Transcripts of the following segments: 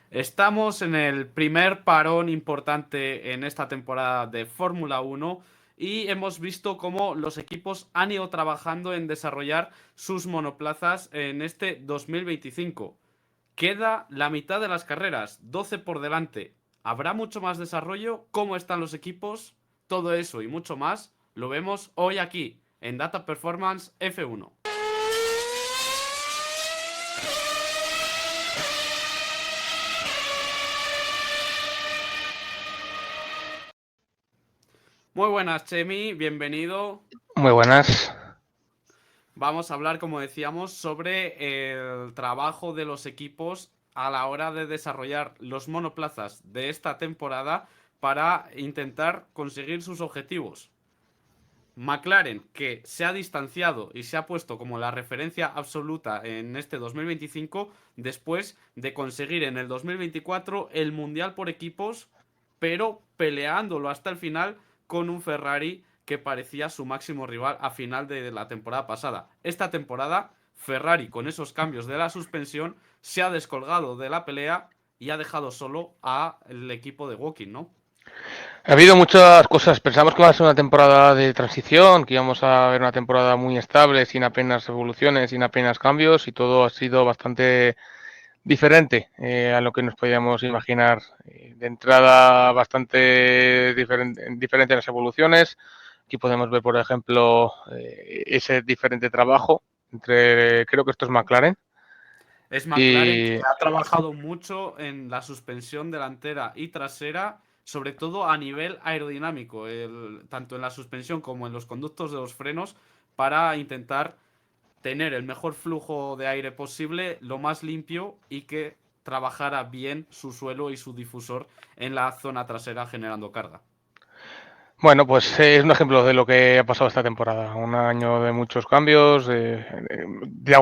Estamos en el primer parón importante en esta temporada de Fórmula Uno y hemos visto cómo los equipos han ido trabajando en desarrollar sus monoplazas en este 2025. Queda la mitad de las carreras, 12 por delante. ¿Habrá mucho más desarrollo? ¿Cómo están los equipos? Todo eso y mucho más lo vemos hoy aquí, en Data Performance F1. Muy buenas, Chemi, bienvenido. Muy buenas. Vamos a hablar, como decíamos, sobre el trabajo de los equipos a la hora de desarrollar los monoplazas de esta temporada para intentar conseguir sus objetivos. McLaren, que se ha distanciado y se ha puesto como la referencia absoluta en este 2025, después de conseguir en el 2024 el Mundial por equipos, pero peleándolo hasta el final con un Ferrari que parecía su máximo rival a final de la temporada pasada. Esta temporada, Ferrari, con esos cambios de la suspensión, se ha descolgado de la pelea y ha dejado solo al equipo de Woking, ¿no? Ha habido muchas cosas. Pensamos que iba a ser una temporada de transición, que íbamos a ver una temporada muy estable, sin apenas evoluciones, sin apenas cambios, y todo ha sido bastante diferente a lo que nos podíamos imaginar. De entrada, bastante diferente en las evoluciones. Aquí podemos ver, por ejemplo, ese diferente trabajo entre, creo que esto es McLaren, Es McLaren que y ha trabajado mucho en la suspensión delantera y trasera, sobre todo a nivel aerodinámico, tanto en la suspensión como en los conductos de los frenos, para intentar tener el mejor flujo de aire posible, lo más limpio y que trabajara bien su suelo y su difusor en la zona trasera generando carga. bueno, pues es un ejemplo de lo que ha pasado esta temporada. Un año de muchos cambios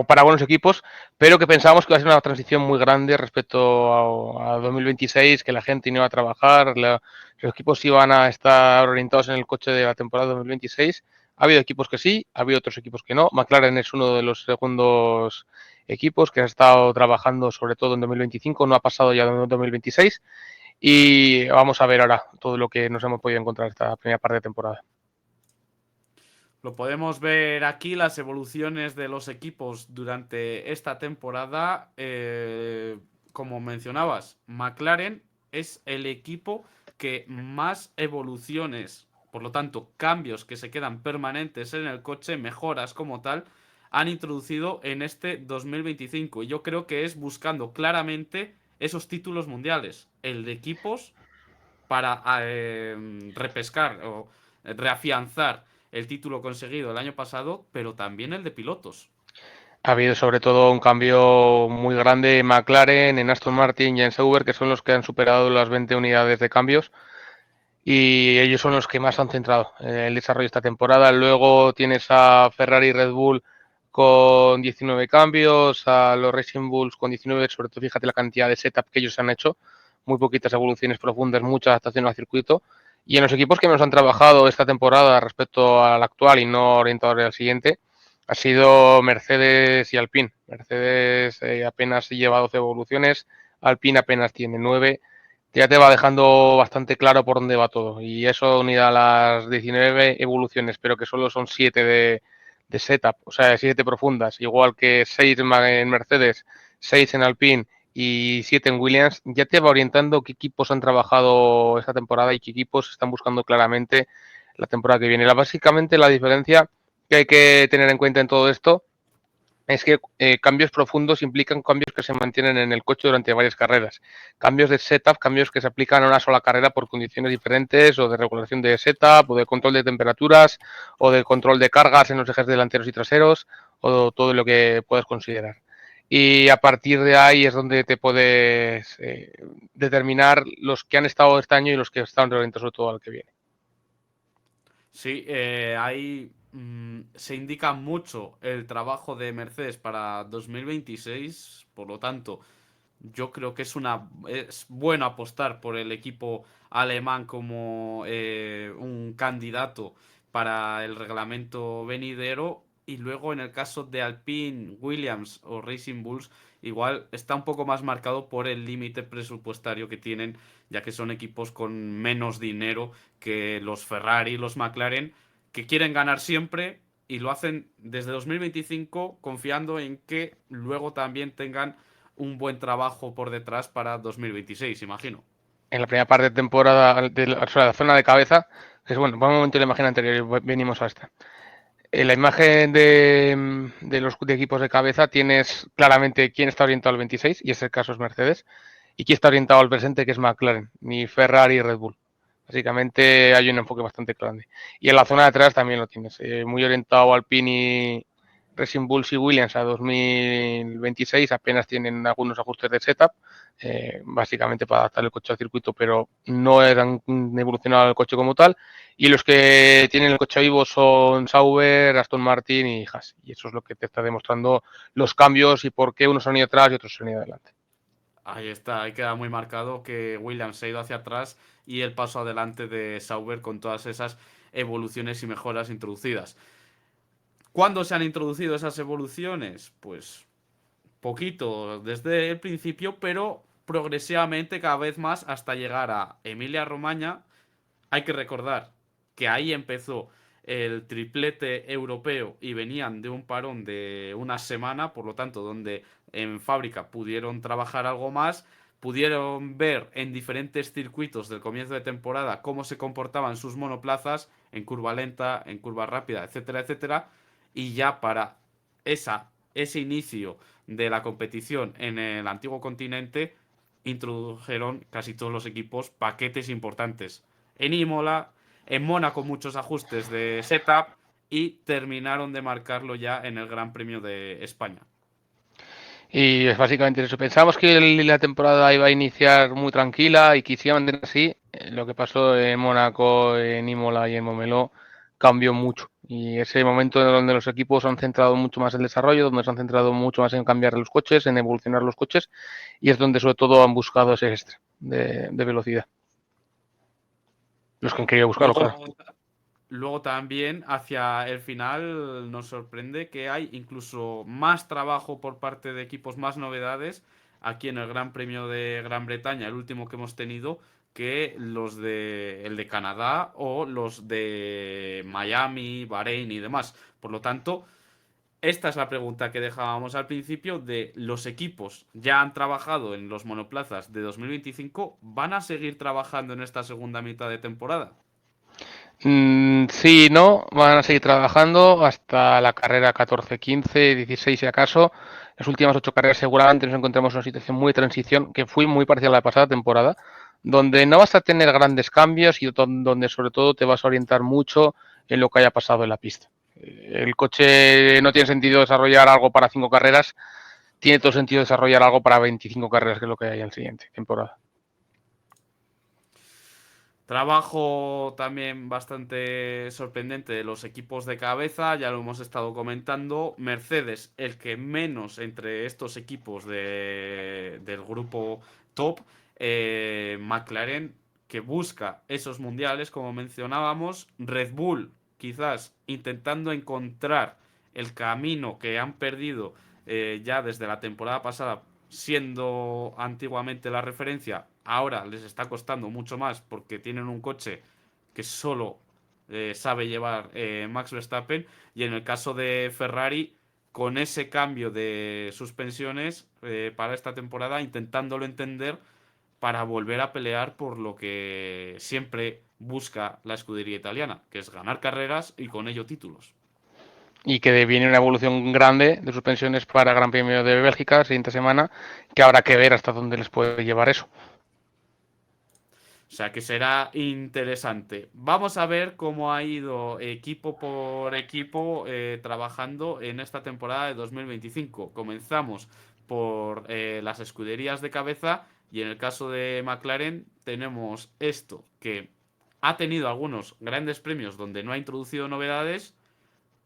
para buenos equipos, pero que pensábamos que iba a ser una transición muy grande respecto a 2026, que la gente no iba a trabajar, los equipos iban a estar orientados en el coche de la temporada 2026. Ha habido equipos que sí, ha habido otros equipos que no. McLaren es uno de los segundos equipos que ha estado trabajando sobre todo en 2025, no ha pasado ya en 2026. Y vamos a ver ahora todo lo que nos hemos podido encontrar esta primera parte de temporada. Lo podemos ver aquí, las evoluciones de los equipos durante esta temporada. Como mencionabas, McLaren es el equipo que más evoluciones, por lo tanto, cambios que se quedan permanentes en el coche, mejoras como tal, han introducido en este 2025. Y yo creo que es buscando claramente esos títulos mundiales, el de equipos para repescar o reafianzar el título conseguido el año pasado, pero también el de pilotos. Ha habido sobre todo un cambio muy grande en McLaren, en Aston Martin y en Sauber, que son los que han superado las 20 unidades de cambios. Y ellos son los que más han centrado en el desarrollo de esta temporada. Luego tienes a Ferrari y Red Bull con 19 cambios, a los Racing Bulls con 19, sobre todo fíjate la cantidad de setup que ellos han hecho, muy poquitas evoluciones profundas, mucha adaptación al circuito. Y en los equipos que menos han trabajado esta temporada respecto al actual y no orientador al siguiente, ha sido Mercedes y Alpine. Mercedes apenas lleva 12 evoluciones, Alpine apenas tiene 9. Ya te va dejando bastante claro por dónde va todo. Y eso unido a las 19 evoluciones, pero que solo son 7 de setup, o sea, 7 profundas, igual que 6 en Mercedes, 6 en Alpine y 7 en Williams, ya te va orientando qué equipos han trabajado esta temporada y qué equipos están buscando claramente la temporada que viene. Básicamente la diferencia que hay que tener en cuenta en todo esto es que cambios profundos implican cambios que se mantienen en el coche durante varias carreras. Cambios de setup, cambios que se aplican a una sola carrera por condiciones diferentes o de regulación de setup o de control de temperaturas o de control de cargas en los ejes delanteros y traseros o todo lo que puedas considerar. Y a partir de ahí es donde te puedes determinar los que han estado este año y los que están orientados sobre todo al que viene. Sí, ahí se indica mucho el trabajo de Mercedes para 2026, por lo tanto, yo creo que es bueno apostar por el equipo alemán como un candidato para el reglamento venidero. Y luego en el caso de Alpine, Williams o Racing Bulls, igual está un poco más marcado por el límite presupuestario que tienen, ya que son equipos con menos dinero que los Ferrari, los McLaren, que quieren ganar siempre y lo hacen desde 2025 confiando en que luego también tengan un buen trabajo por detrás para 2026, imagino. En la primera parte de temporada, o sea, la zona de cabeza, que es bueno, por un momento la imagen anterior y venimos a esta. En la imagen de los de equipos de cabeza tienes claramente quién está orientado al 26, y ese caso es Mercedes, y quién está orientado al presente, que es McLaren, ni Ferrari y Red Bull. Básicamente hay un enfoque bastante grande. Y en la zona de atrás también lo tienes, muy orientado al Alpine, Racing Bulls y Williams a 2026, apenas tienen algunos ajustes de setup, básicamente para adaptar el coche al circuito, pero no han evolucionado el coche como tal. Y los que tienen el coche vivo son Sauber, Aston Martin y Haas. Y eso es lo que te está demostrando los cambios y por qué unos han ido atrás y otros han ido adelante. Ahí está, ahí queda muy marcado que Williams se ha ido hacia atrás y el paso adelante de Sauber con todas esas evoluciones y mejoras introducidas. ¿Cuándo se han introducido esas evoluciones? Pues poquito desde el principio, pero progresivamente cada vez más hasta llegar a Emilia-Romagna. Hay que recordar que ahí empezó el triplete europeo y venían de un parón de una semana, por lo tanto, donde en fábrica pudieron trabajar algo más, pudieron ver en diferentes circuitos del comienzo de temporada cómo se comportaban sus monoplazas en curva lenta, en curva rápida, etcétera, etcétera, y ya para ese inicio de la competición en el antiguo continente introdujeron casi todos los equipos paquetes importantes en Imola, en Mónaco muchos ajustes de setup y terminaron de marcarlo ya en el Gran Premio de España. Y es básicamente eso. Pensábamos que la temporada iba a iniciar muy tranquila y que se iba a mantener así. Lo que pasó en Mónaco, en Imola y en Momeló cambió mucho. Y ese momento en donde los equipos han centrado mucho más en el desarrollo, donde se han centrado mucho más en cambiar los coches, en evolucionar los coches, y es donde sobre todo han buscado ese extra de velocidad. Los que han querido buscarlo, claro. Luego, luego también hacia el final nos sorprende que hay incluso más trabajo por parte de equipos, más novedades aquí en el Gran Premio de Gran Bretaña, el último que hemos tenido, que los de el de Canadá o los de Miami, Bahrein y demás. Por lo tanto, esta es la pregunta que dejábamos al principio de los equipos ya han trabajado en los monoplazas de 2025, ¿van a seguir trabajando en esta segunda mitad de temporada? Sí, no, van a seguir trabajando hasta la carrera 14, 15, 16 si acaso. Las últimas 8 carreras seguramente nos encontramos en una situación muy de transición que fue muy parecida a la pasada temporada, donde no vas a tener grandes cambios y donde sobre todo te vas a orientar mucho en lo que haya pasado en la pista. El coche no tiene sentido desarrollar algo para 5 carreras, tiene todo sentido desarrollar algo para 25 carreras, que es lo que hay en la siguiente temporada. Trabajo también bastante sorprendente de los equipos de cabeza, ya lo hemos estado comentando. Mercedes, el que menos entre estos equipos del grupo top. McLaren, que busca esos mundiales, como mencionábamos. Red Bull, quizás intentando encontrar el camino que han perdido ya desde la temporada pasada, siendo antiguamente la referencia, ahora les está costando mucho más porque tienen un coche que solo sabe llevar Max Verstappen. Y en el caso de Ferrari, con ese cambio de suspensiones para esta temporada, intentándolo entender para volver a pelear por lo que siempre busca la escudería italiana, que es ganar carreras y con ello títulos. Y que viene una evolución grande de suspensiones para Gran Premio de Bélgica la siguiente semana, que habrá que ver hasta dónde les puede llevar eso. O sea que será interesante. Vamos a ver cómo ha ido equipo por equipo trabajando en esta temporada de 2025. Comenzamos por las escuderías de cabeza y en el caso de McLaren tenemos esto, que ha tenido algunos grandes premios donde no ha introducido novedades,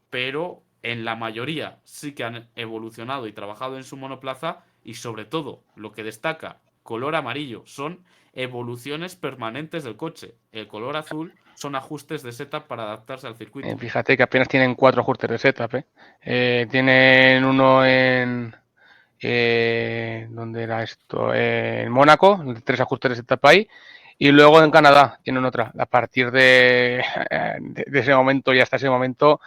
pero en la mayoría sí que han evolucionado y trabajado en su monoplaza y sobre todo lo que destaca color amarillo son evoluciones permanentes del coche. El color azul son ajustes de setup para adaptarse al circuito. Fíjate que apenas tienen 4 ajustes de setup. Tienen uno ¿Dónde era esto? En Mónaco, 3 ajustes de etapa ahí. Y luego en Canadá tienen otra. A partir de ese momento y hasta ese momento,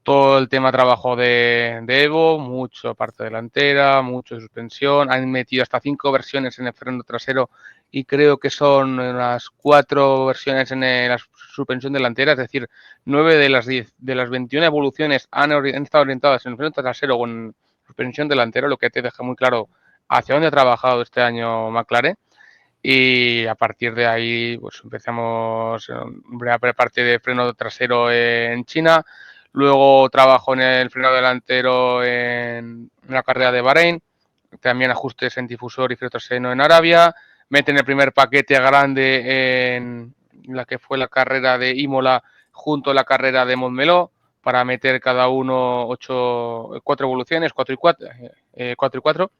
todo el tema trabajo de Evo, mucho parte delantera, mucho de suspensión. Han metido hasta 5 versiones en el freno trasero y creo que son unas 4 versiones en la suspensión delantera. Es decir, 9 de las 10, de las 21 evoluciones han estado orientadas en el freno trasero o en suspensión delantera, lo que te deja muy claro hacia dónde ha trabajado este año McLaren. Y a partir de ahí pues empezamos a parte de freno trasero en China, luego trabajo en el freno delantero en la carrera de Bahrein, también ajustes en difusor y freno trasero en Arabia, meten el primer paquete grande en la que fue la carrera de Imola junto a la carrera de Montmeló para meter cada uno 4 evoluciones, 4 y 4, 4 y 4.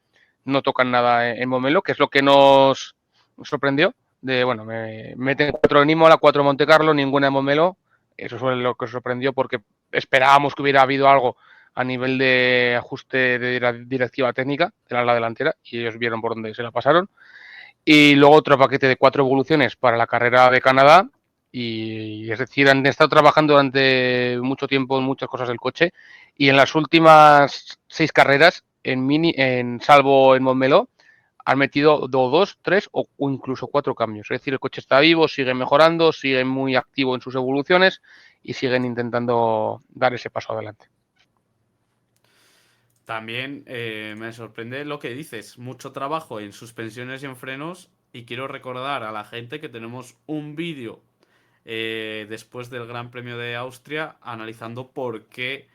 No tocan nada en Montmeló, que es lo que nos sorprendió. De bueno, me meten 4 en Imola, 4 en Monte Carlo, ninguna en Montmeló. Eso fue lo que sorprendió porque esperábamos que hubiera habido algo a nivel de ajuste de directiva técnica de la ala delantera y ellos vieron por dónde se la pasaron. Y luego otro paquete de 4 evoluciones para la carrera de Canadá. Y es decir, han estado trabajando durante mucho tiempo en muchas cosas del coche y en las últimas 6 carreras, salvo en Montmeló, han metido 2, 3 o incluso 4 cambios. Es decir, el coche está vivo, sigue mejorando, sigue muy activo en sus evoluciones y siguen intentando dar ese paso adelante. También me sorprende lo que dices, mucho trabajo en suspensiones y en frenos, y quiero recordar a la gente que tenemos un vídeo después del Gran Premio de Austria analizando por qué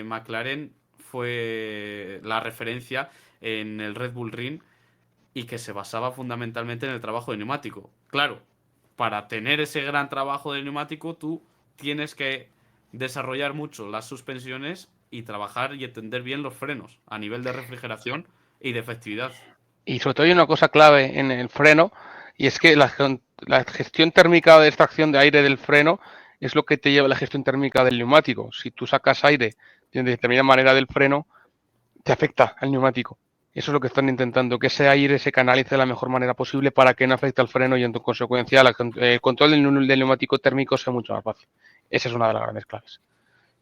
McLaren fue la referencia en el Red Bull Ring y que se basaba fundamentalmente en el trabajo de neumático. Claro, para tener ese gran trabajo de neumático tú tienes que desarrollar mucho las suspensiones y trabajar y entender bien los frenos a nivel de refrigeración y de efectividad. Y sobre todo hay una cosa clave en el freno y es que la gestión térmica de extracción de aire del freno es lo que te lleva a la gestión térmica del neumático. Si tú sacas aire de determinada manera del freno, te afecta al neumático. Eso es lo que están intentando, que ese aire se canalice de la mejor manera posible para que no afecte al freno y en consecuencia el control del neumático térmico sea mucho más fácil. Esa es una de las grandes claves.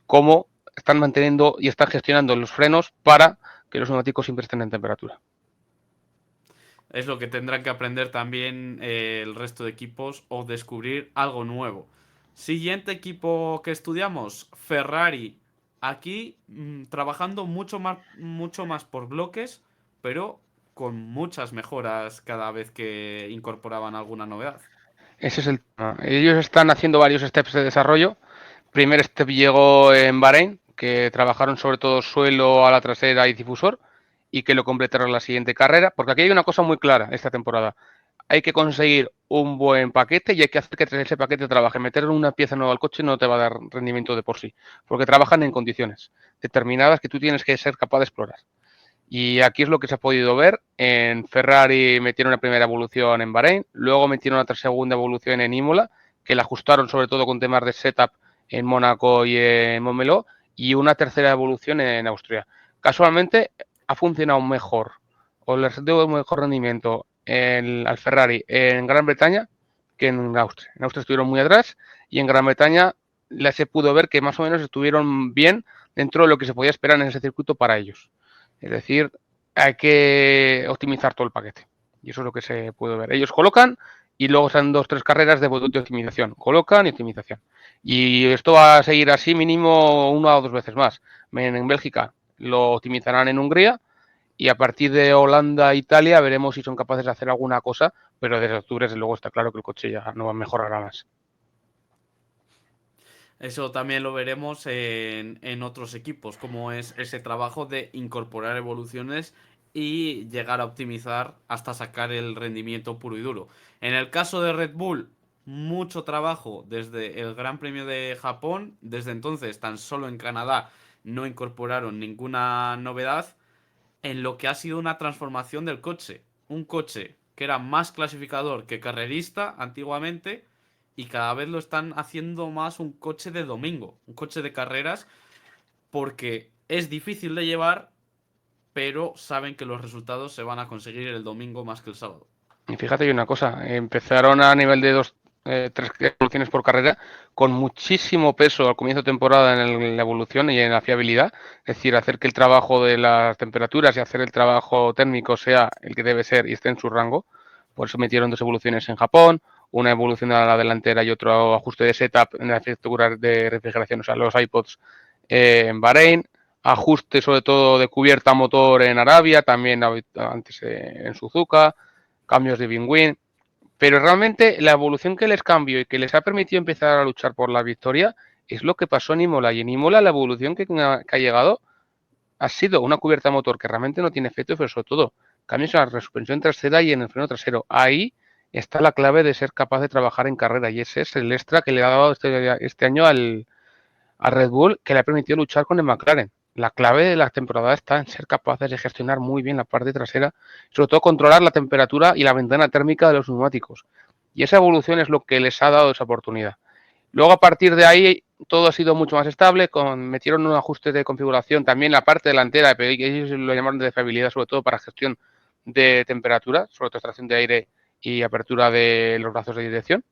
Cómo están manteniendo y están gestionando los frenos para que los neumáticos siempre estén en temperatura. Es lo que tendrán que aprender también el resto de equipos o descubrir algo nuevo. Siguiente equipo que estudiamos, Ferrari. Aquí trabajando mucho más por bloques, pero con muchas mejoras cada vez que incorporaban alguna novedad. Ese es el tema. Ellos están haciendo varios steps de desarrollo. Primer step llegó en Bahrein, que trabajaron sobre todo suelo a la trasera y difusor, y que lo completaron la siguiente carrera, porque aquí hay una cosa muy clara esta temporada. Hay que conseguir un buen paquete y hay que hacer que ese paquete trabaje. Meter una pieza nueva al coche no te va a dar rendimiento de por sí, porque trabajan en condiciones determinadas que tú tienes que ser capaz de explorar. Y aquí es lo que se ha podido ver. En Ferrari metieron la primera evolución en Bahrein, luego metieron otra segunda evolución en Imola, que la ajustaron sobre todo con temas de setup en Mónaco y en Montmeló, y una tercera evolución en Austria. Casualmente ha funcionado mejor, o les dio un mejor rendimiento al Ferrari en Gran Bretaña que en Austria. En Austria estuvieron muy atrás y en Gran Bretaña se pudo ver que más o menos estuvieron bien dentro de lo que se podía esperar en ese circuito para ellos. Es decir, hay que optimizar todo el paquete. Y eso es lo que se puede ver. Ellos colocan y luego son 2 o 3 carreras de optimización. Colocan y optimización. Y esto va a seguir así mínimo 1 o 2 veces más. En Bélgica lo optimizarán en Hungría y a partir de Holanda e Italia veremos si son capaces de hacer alguna cosa, pero desde octubre desde luego está claro que el coche ya no va a mejorar más. Eso también lo veremos en otros equipos, como es ese trabajo de incorporar evoluciones y llegar a optimizar hasta sacar el rendimiento puro y duro. En el caso de Red Bull, mucho trabajo desde el Gran Premio de Japón. Desde entonces, tan solo en Canadá no incorporaron ninguna novedad en lo que ha sido una transformación del coche. Un coche que era más clasificador que carrerista antiguamente y cada vez lo están haciendo más un coche de domingo, un coche de carreras porque es difícil de llevar, pero saben que los resultados se van a conseguir el domingo más que el sábado. Y fíjate, hay una cosa, empezaron a nivel de tres evoluciones por carrera con muchísimo peso al comienzo de temporada en la evolución y en la fiabilidad, es decir, hacer que el trabajo de las temperaturas y hacer el trabajo técnico sea el que debe ser y esté en su rango. Por eso metieron dos evoluciones en Japón, una evolución a la delantera y otro ajuste de setup en la arquitectura de refrigeración, o sea, los iPods en Bahrein, ajuste sobre todo de cubierta motor en Arabia, también antes en Suzuka, cambios de Win-Win, pero realmente la evolución que les cambió y que les ha permitido empezar a luchar por la victoria es lo que pasó en Imola. Y en Imola la evolución que ha llegado ha sido una cubierta motor que realmente no tiene efecto, pero sobre todo cambios en la suspensión trasera y en el freno trasero. Ahí está la clave de ser capaz de trabajar en carrera y ese es el extra que le ha dado este año a Red Bull, que le ha permitido luchar con el McLaren. La clave de la temporada está en ser capaces de gestionar muy bien la parte trasera, sobre todo controlar la temperatura y la ventana térmica de los neumáticos. Y esa evolución es lo que les ha dado esa oportunidad. Luego, a partir de ahí, todo ha sido mucho más estable, metieron un ajuste de configuración también la parte delantera, ellos lo llamaron de fiabilidad, sobre todo para gestión de temperatura, sobre todo extracción de aire y apertura de los brazos de dirección.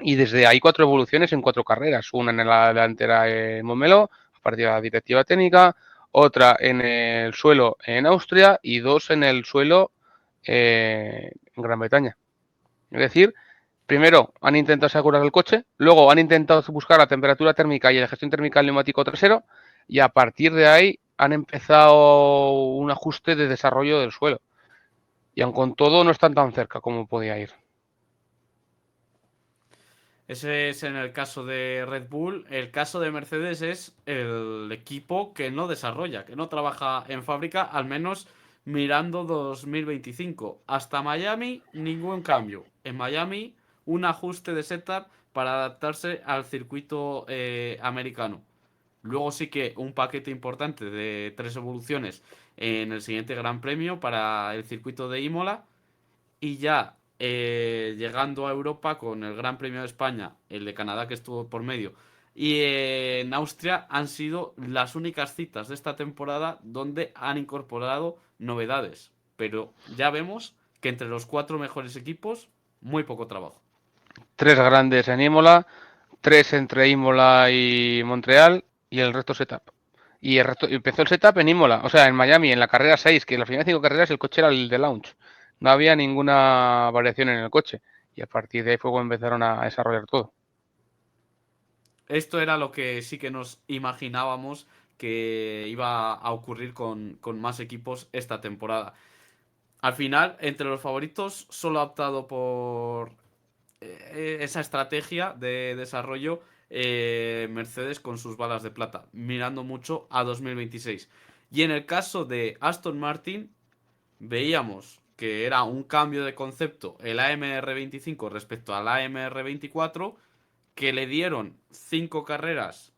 Y desde ahí 4 evoluciones en 4 carreras, una en la delantera en Montmeló, a partir de la directiva técnica, otra en el suelo en Austria y 2 en el suelo en Gran Bretaña. Es decir, primero han intentado asegurar el coche, luego han intentado buscar la temperatura térmica y la gestión térmica del neumático trasero y a partir de ahí han empezado un ajuste de desarrollo del suelo. Y aun con todo no están tan cerca como podía ir. Ese es en el caso de Red Bull. El caso de Mercedes es el equipo que no desarrolla, que no trabaja en fábrica, al menos mirando 2025. Hasta Miami, ningún cambio. En Miami, un ajuste de setup para adaptarse al circuito americano. Luego sí que un paquete importante de 3 evoluciones en el siguiente Gran Premio para el circuito de Imola. Y ya llegando a Europa con el Gran Premio de España, el de Canadá que estuvo por medio, y en Austria han sido las únicas citas de esta temporada donde han incorporado novedades. Pero ya vemos que entre los 4 mejores equipos, muy poco trabajo. 3 grandes en Imola, 3 entre Imola y Montreal y el resto setup. Y el resto, empezó el setup en Imola, o sea, en Miami, en la carrera 6, que en las primeras 5 carreras el coche era el de launch. No había ninguna variación en el coche. Y a partir de ahí fue cuando empezaron a desarrollar todo. Esto era lo que sí que nos imaginábamos que iba a ocurrir con más equipos esta temporada. Al final, entre los favoritos, solo ha optado por esa estrategia de desarrollo Mercedes con sus balas de plata, mirando mucho a 2026. Y en el caso de Aston Martin, veíamos que era un cambio de concepto el AMR25 respecto al AMR24, que le dieron 5 carreras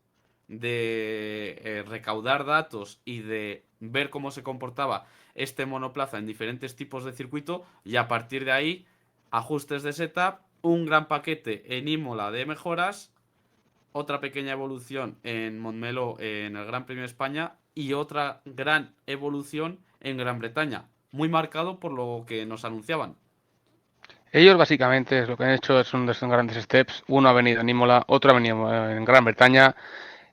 de recaudar datos y de ver cómo se comportaba este monoplaza en diferentes tipos de circuito, y a partir de ahí ajustes de setup, un gran paquete en Imola de mejoras, otra pequeña evolución en Montmeló en el Gran Premio de España y otra gran evolución en Gran Bretaña, muy marcado por lo que nos anunciaban. Ellos básicamente lo que han hecho son dos grandes steps. Uno ha venido en Imola, otro ha venido en Gran Bretaña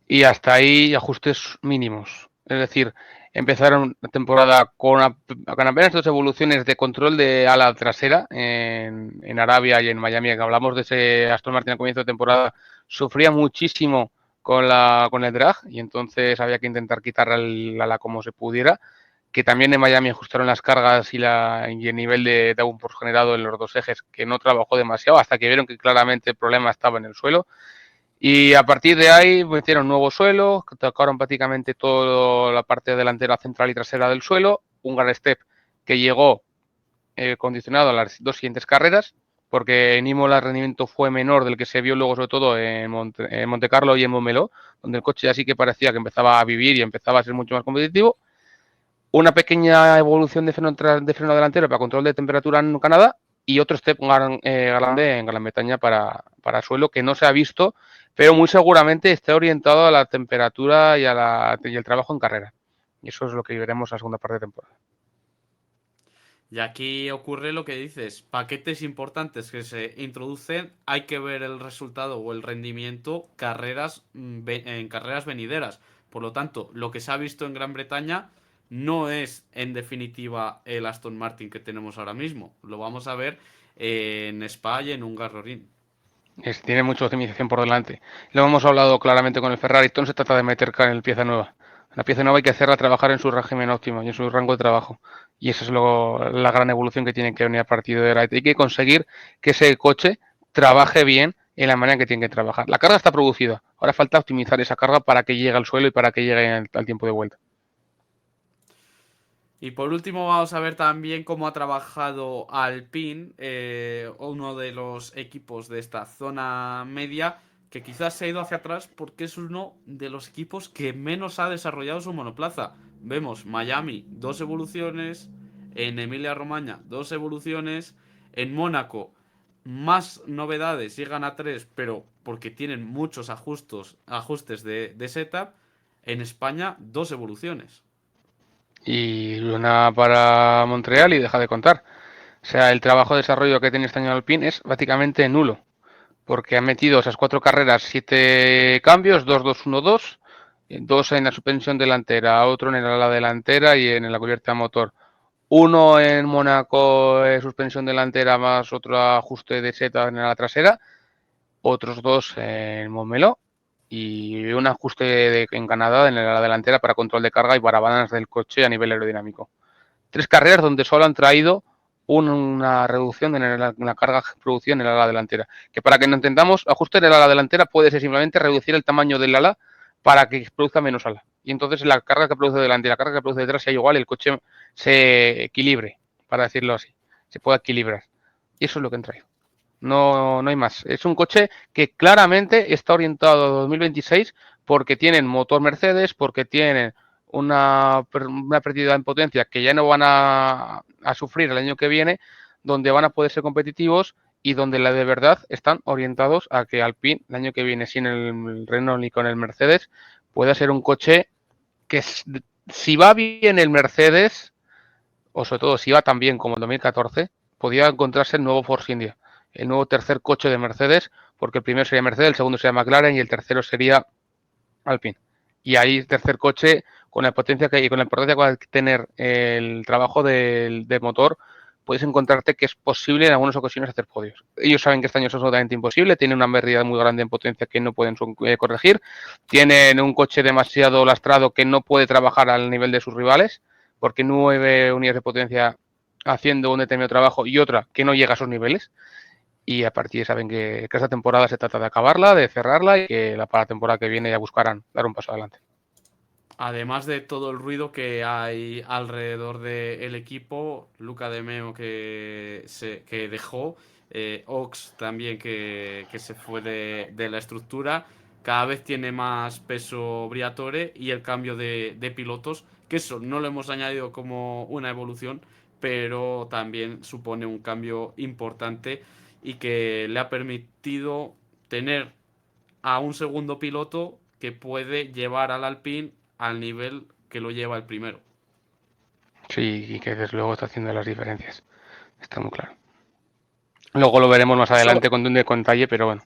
y hasta ahí ajustes mínimos. Es decir, empezaron la temporada con apenas 2 evoluciones de control de ala trasera en Arabia y en Miami, que hablamos de ese Aston Martin al comienzo de temporada, sufría muchísimo con el drag y entonces había que intentar quitar el ala como se pudiera, que también en Miami ajustaron las cargas y el nivel de downforce generado en los dos ejes, que no trabajó demasiado hasta que vieron que claramente el problema estaba en el suelo. Y a partir de ahí metieron nuevo suelo, tocaron prácticamente toda la parte delantera, central y trasera del suelo, un Grand Step que llegó condicionado a las 2 siguientes carreras, porque en Imola el rendimiento fue menor del que se vio luego, sobre todo en Monte Carlo y en Montmeló, donde el coche ya sí que parecía que empezaba a vivir y empezaba a ser mucho más competitivo. Una pequeña evolución de freno delantero para control de temperatura en Canadá y otro step grande en Gran Bretaña para suelo que no se ha visto, pero muy seguramente está orientado a la temperatura y el trabajo en carrera. Y eso es lo que veremos en la segunda parte de temporada. Y aquí ocurre lo que dices, paquetes importantes que se introducen, hay que ver el resultado o el rendimiento en carreras venideras. Por lo tanto, lo que se ha visto en Gran Bretaña no es en definitiva el Aston Martin que tenemos ahora mismo. Lo vamos a ver en Spa y en Hungaroring. Tiene mucha optimización por delante. Lo hemos hablado claramente con el Ferrari. Todo no se trata de meter en el pieza nueva. La pieza nueva hay que hacerla trabajar en su régimen óptimo y en su rango de trabajo. Y esa es la gran evolución que tiene que venir a partir de ahora. Hay que conseguir que ese coche trabaje bien en la manera en que tiene que trabajar. La carga está producida. Ahora falta optimizar esa carga para que llegue al suelo y para que llegue al tiempo de vuelta. Y por último vamos a ver también cómo ha trabajado Alpine, uno de los equipos de esta zona media, que quizás se ha ido hacia atrás porque es uno de los equipos que menos ha desarrollado su monoplaza. Vemos Miami, 2 evoluciones, en Emilia-Romagna, 2 evoluciones, en Mónaco, más novedades, llegan a 3, pero porque tienen muchos ajustes de setup, en España, 2 evoluciones. Y una para Montreal y deja de contar. O sea, el trabajo de desarrollo que tiene este año Alpine es prácticamente nulo. Porque han metido esas 4 carreras, 7 cambios, 2-2-1-2, dos en la suspensión delantera, otro en el ala delantera y en la cubierta de motor. Uno en Mónaco, suspensión delantera más otro ajuste de seta en la trasera, otros dos en Montmeló y un ajuste en Canadá en la delantera para control de carga y para bananas del coche a nivel aerodinámico. 3 carreras donde solo han traído una reducción en la carga de producción en el ala delantera. Que para que no entendamos, ajuste en el ala delantera puede ser simplemente reducir el tamaño del ala para que produzca menos ala. Y entonces la carga que produce delante y la carga que produce detrás sea igual, el coche se equilibre, para decirlo así. Se pueda equilibrar. Y eso es lo que han traído. No, no hay más. Es un coche que claramente está orientado a 2026 porque tienen motor Mercedes, porque tienen una pérdida en potencia que ya no van a sufrir el año que viene, donde van a poder ser competitivos y donde la de verdad están orientados a que Alpine el año que viene sin el Renault ni con el Mercedes pueda ser un coche que si va bien el Mercedes o sobre todo si va tan bien como el 2014 podría encontrarse el nuevo Force India, el nuevo tercer coche de Mercedes, porque el primero sería Mercedes, el segundo sería McLaren y el tercero sería Alpine. Y ahí tercer coche con la potencia que hay y con la importancia que va a tener el trabajo del motor, puedes encontrarte que es posible en algunas ocasiones hacer podios. Ellos saben que este año es absolutamente imposible, tienen una pérdida muy grande en potencia que no pueden corregir, tienen un coche demasiado lastrado que no puede trabajar al nivel de sus rivales, porque 9 unidades de potencia haciendo un determinado trabajo y otra que no llega a esos niveles. Y a partir de saben que esta temporada se trata de acabarla, de cerrarla y que para la temporada que viene ya buscarán dar un paso adelante. Además de todo el ruido que hay alrededor del equipo, Luca de Meo que dejó, Ox también que se fue de la estructura, cada vez tiene más peso Briatore y el cambio de pilotos, que eso no lo hemos añadido como una evolución, pero también supone un cambio importante y que le ha permitido tener a un segundo piloto que puede llevar al Alpine al nivel que lo lleva el primero. Sí, y que desde luego está haciendo las diferencias. Está muy claro. Luego lo veremos más Eso, adelante con detalle, pero bueno.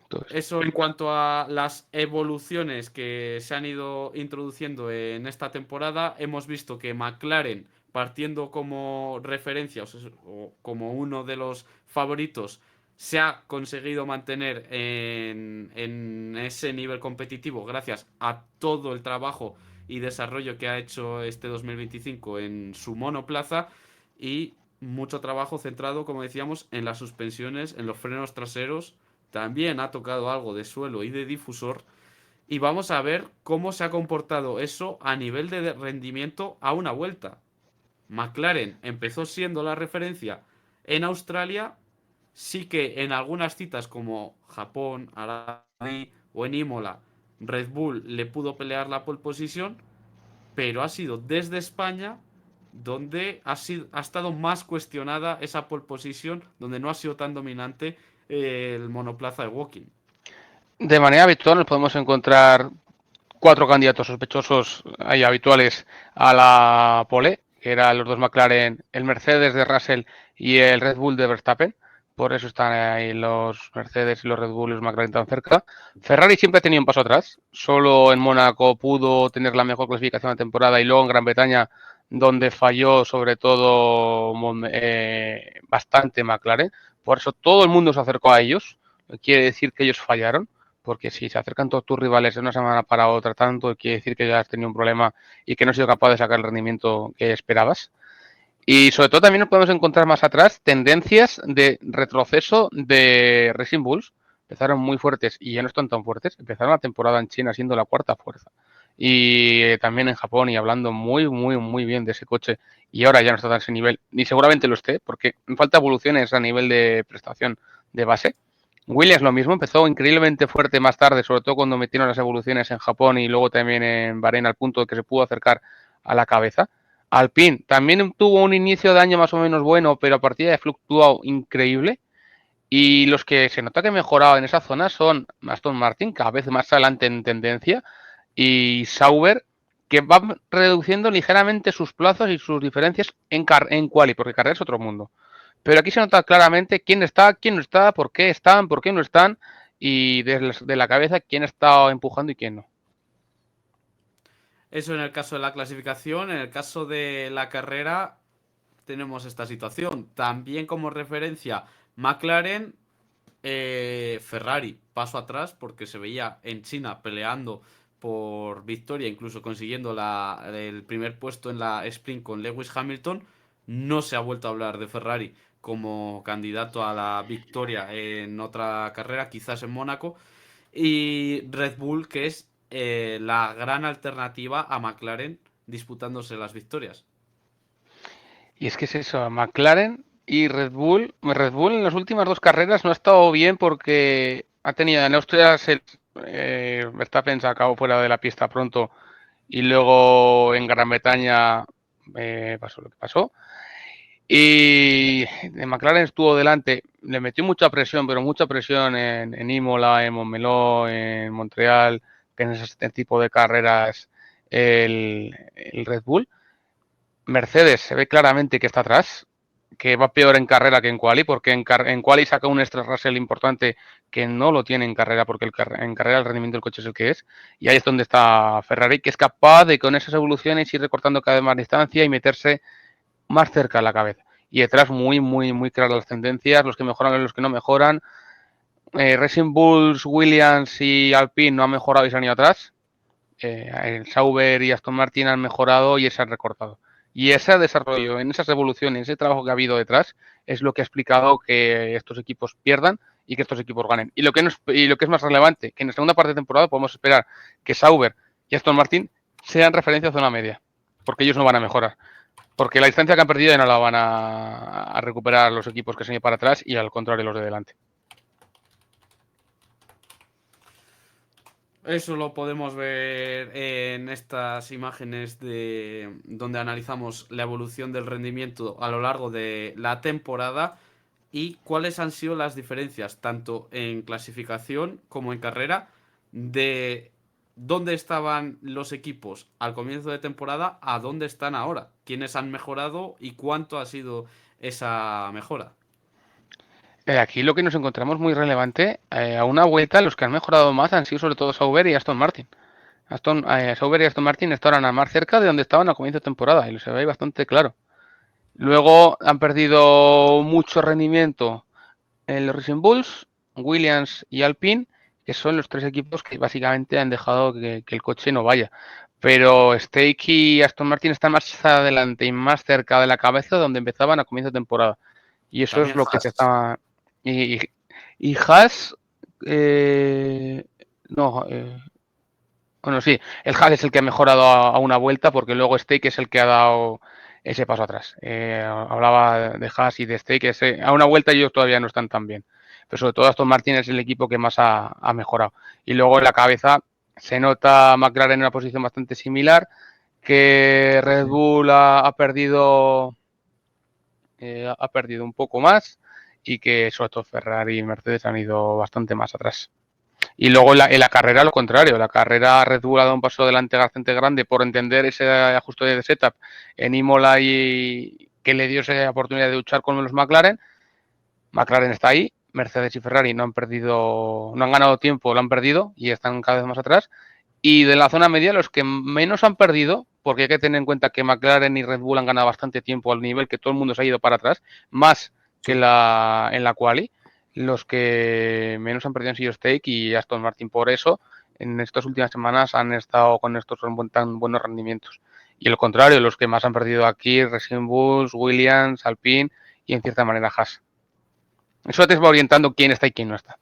Todo eso. eso en cuanto a las evoluciones que se han ido introduciendo en esta temporada, hemos visto que McLaren, partiendo como referencia o como uno de los favoritos, se ha conseguido mantener en ese nivel competitivo gracias a todo el trabajo y desarrollo que ha hecho este 2025 en su monoplaza y mucho trabajo centrado, como decíamos, en las suspensiones, en los frenos traseros. También ha tocado algo de suelo y de difusor. Y vamos a ver cómo se ha comportado eso a nivel de rendimiento a una vuelta. McLaren empezó siendo la referencia en Australia. Sí que en algunas citas como Japón, Arabia o en Imola, Red Bull le pudo pelear la pole position, pero ha sido desde España donde ha estado más cuestionada esa pole position, donde no ha sido tan dominante el monoplaza de Walking. De manera habitual nos podemos encontrar 4 candidatos sospechosos ahí habituales a la pole, que eran los dos McLaren, el Mercedes de Russell y el Red Bull de Verstappen. Por eso están ahí los Mercedes y los Red Bull y los McLaren tan cerca. Ferrari siempre ha tenido un paso atrás. Solo en Mónaco pudo tener la mejor clasificación de temporada y luego en Gran Bretaña, donde falló sobre todo bastante McLaren. Por eso todo el mundo se acercó a ellos. Quiere decir que ellos fallaron, porque si se acercan todos tus rivales de una semana para otra tanto, quiere decir que ya has tenido un problema y que no has sido capaz de sacar el rendimiento que esperabas. Y sobre todo también nos podemos encontrar más atrás tendencias de retroceso de Racing Bulls. Empezaron muy fuertes y ya no están tan fuertes. Empezaron la temporada en China siendo la cuarta fuerza. Y también en Japón y hablando muy, muy, muy bien de ese coche. Y ahora ya no está a ese nivel. Ni seguramente lo esté, porque falta evoluciones a nivel de prestación de base. Williams lo mismo, empezó increíblemente fuerte más tarde, sobre todo cuando metieron las evoluciones en Japón y luego también en Bahrein al punto de que se pudo acercar a la cabeza. Alpine también tuvo un inicio de año más o menos bueno, pero a partir de ahí fluctuado increíble. Y los que se nota que han mejorado en esa zona son Aston Martin, cada vez más adelante en tendencia, y Sauber, que va reduciendo ligeramente sus plazos y sus diferencias en quali, porque carrera es otro mundo. Pero aquí se nota claramente quién está, quién no está, por qué están, por qué no están, y de la cabeza quién está empujando y quién no. Eso en el caso de la clasificación. En el caso de la carrera tenemos esta situación. También como referencia, McLaren, Ferrari, paso atrás porque se veía en China peleando por victoria, incluso consiguiendo el primer puesto en la sprint con Lewis Hamilton. No se ha vuelto a hablar de Ferrari como candidato a la victoria en otra carrera, quizás en Mónaco. Y Red Bull, que es la gran alternativa a McLaren disputándose las victorias. Y es que es eso, McLaren y Red Bull. Red Bull en las últimas dos carreras no ha estado bien porque ha tenido en Austria Verstappen se acabó fuera de la pista pronto y luego en Gran Bretaña pasó lo que pasó. Y de McLaren estuvo delante, le metió mucha presión, pero mucha presión en Imola, en Montmeló, en Montreal, que en ese tipo de carreras el Red Bull. Mercedes se ve claramente que está atrás, que va peor en carrera que en quali, porque en quali saca un extra Russell importante que no lo tiene en carrera, porque en carrera el rendimiento del coche es el que es, y ahí es donde está Ferrari, que es capaz de con esas evoluciones ir recortando cada vez más distancia y meterse más cerca a la cabeza. Y detrás muy, muy, muy claras las tendencias, los que mejoran y los que no mejoran. Racing Bulls, Williams y Alpine no han mejorado y se han ido atrás. Sauber y Aston Martin han mejorado y se han recortado. Y ese desarrollo, en esas evoluciones, ese trabajo que ha habido detrás, es lo que ha explicado que estos equipos pierdan y que estos equipos ganen. Y lo que es más relevante, que en la segunda parte de temporada podemos esperar que Sauber y Aston Martin sean referencia a zona media, porque ellos no van a mejorar. Porque la distancia que han perdido ya no la van a recuperar los equipos que se han ido para atrás y al contrario los de delante. Eso lo podemos ver en estas imágenes de donde analizamos la evolución del rendimiento a lo largo de la temporada y cuáles han sido las diferencias tanto en clasificación como en carrera de dónde estaban los equipos al comienzo de temporada a dónde están ahora, quiénes han mejorado y cuánto ha sido esa mejora. Aquí lo que nos encontramos muy relevante, a una vuelta los que han mejorado más han sido sobre todo Sauber y Aston Martin. Sauber y Aston Martin estaban más cerca de donde estaban al comienzo de temporada y lo se ve bastante claro. Luego han perdido mucho rendimiento en los Racing Bulls, Williams y Alpine, que son los tres equipos que básicamente han dejado que el coche no vaya. Pero Stake y Aston Martin están más adelante y más cerca de la cabeza donde empezaban a comienzo de temporada. Y eso es También lo que te Haas. está... Y, y Haas... eh, no, bueno, sí, el Haas es el que ha mejorado a una vuelta porque luego Stake es el que ha dado ese paso atrás. Hablaba de Haas y de Stake, a una vuelta ellos todavía no están tan bien. Pero sobre todo Aston Martin es el equipo que más ha mejorado. Y luego en la cabeza se nota McLaren en una posición bastante similar, que Red Bull ha perdido un poco más y que sobre todo Ferrari y Mercedes han ido bastante más atrás. Y luego en la carrera lo contrario, la carrera Red Bull ha dado un paso adelante bastante grande por entender ese ajuste de setup en Imola y que le dio esa oportunidad de luchar con los McLaren. McLaren está ahí, Mercedes y Ferrari no han perdido, no han ganado tiempo, lo han perdido y están cada vez más atrás. Y de la zona media, los que menos han perdido, porque hay que tener en cuenta que McLaren y Red Bull han ganado bastante tiempo al nivel que todo el mundo se ha ido para atrás, más que Sí. en la quali, los que menos han perdido han sido Stake y Aston Martin. Por eso, en estas últimas semanas han estado con estos tan buenos rendimientos. Y al contrario, los que más han perdido aquí, Racing Bulls, Williams, Alpine y en cierta manera Haas. Eso te va orientando quién está y quién no está.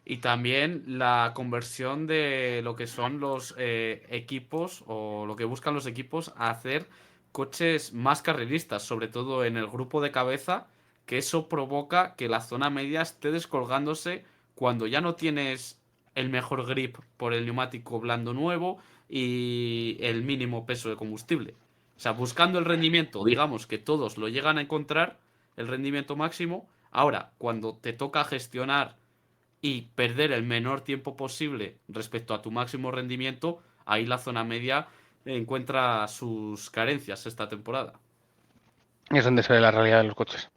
Y también la conversión de lo que son los equipos o lo que buscan los equipos a hacer coches más carreristas, sobre todo en el grupo de cabeza, que eso provoca que la zona media esté descolgándose cuando ya no tienes el mejor grip por el neumático blando nuevo y el mínimo peso de combustible. O sea, buscando el rendimiento, digamos que todos lo llegan a encontrar, el rendimiento máximo. Ahora, cuando te toca gestionar y perder el menor tiempo posible respecto a tu máximo rendimiento, ahí la zona media encuentra sus carencias esta temporada. Es donde se ve la realidad de los coches.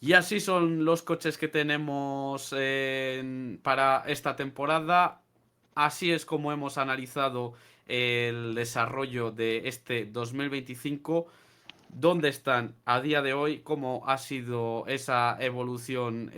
Y así son los coches que tenemos para esta temporada. Así es como hemos analizado el desarrollo de este 2025. ¿Dónde están a día de hoy? ¿Cómo ha sido esa evolución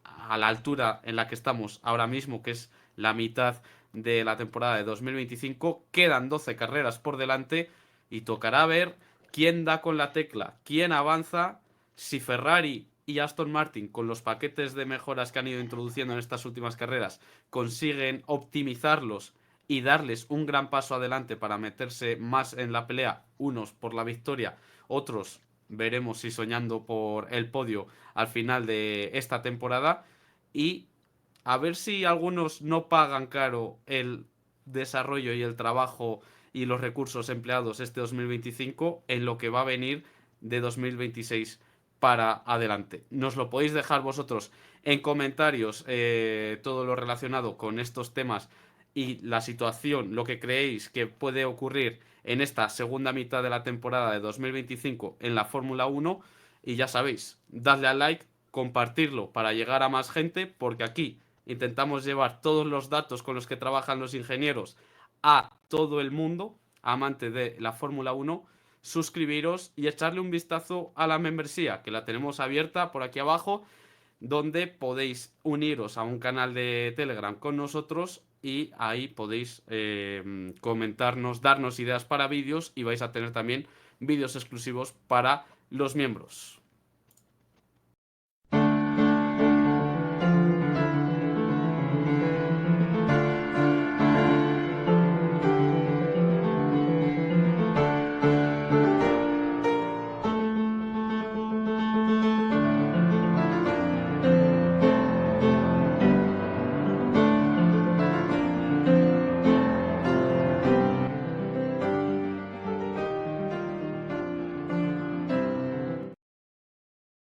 a la altura en la que estamos ahora mismo, que es la mitad de la temporada de 2025? Quedan 12 carreras por delante y tocará ver quién da con la tecla, quién avanza, si Ferrari y Aston Martin, con los paquetes de mejoras que han ido introduciendo en estas últimas carreras, consiguen optimizarlos y darles un gran paso adelante para meterse más en la pelea, unos por la victoria, otros veremos si soñando por el podio al final de esta temporada, y a ver si algunos no pagan caro el desarrollo y el trabajo y los recursos empleados este 2025 en lo que va a venir de 2026 para adelante. Nos lo podéis dejar vosotros en comentarios, todo lo relacionado con estos temas y la situación, lo que creéis que puede ocurrir en esta segunda mitad de la temporada de 2025 en la Fórmula 1. Y ya sabéis, dadle al like, compartirlo para llegar a más gente, porque aquí intentamos llevar todos los datos con los que trabajan los ingenieros a todo el mundo amante de la Fórmula 1. Suscribiros y echarle un vistazo a la membresía, que la tenemos abierta por aquí abajo, donde podéis uniros a un canal de Telegram con nosotros y ahí podéis comentarnos, darnos ideas para vídeos, y vais a tener también vídeos exclusivos para los miembros.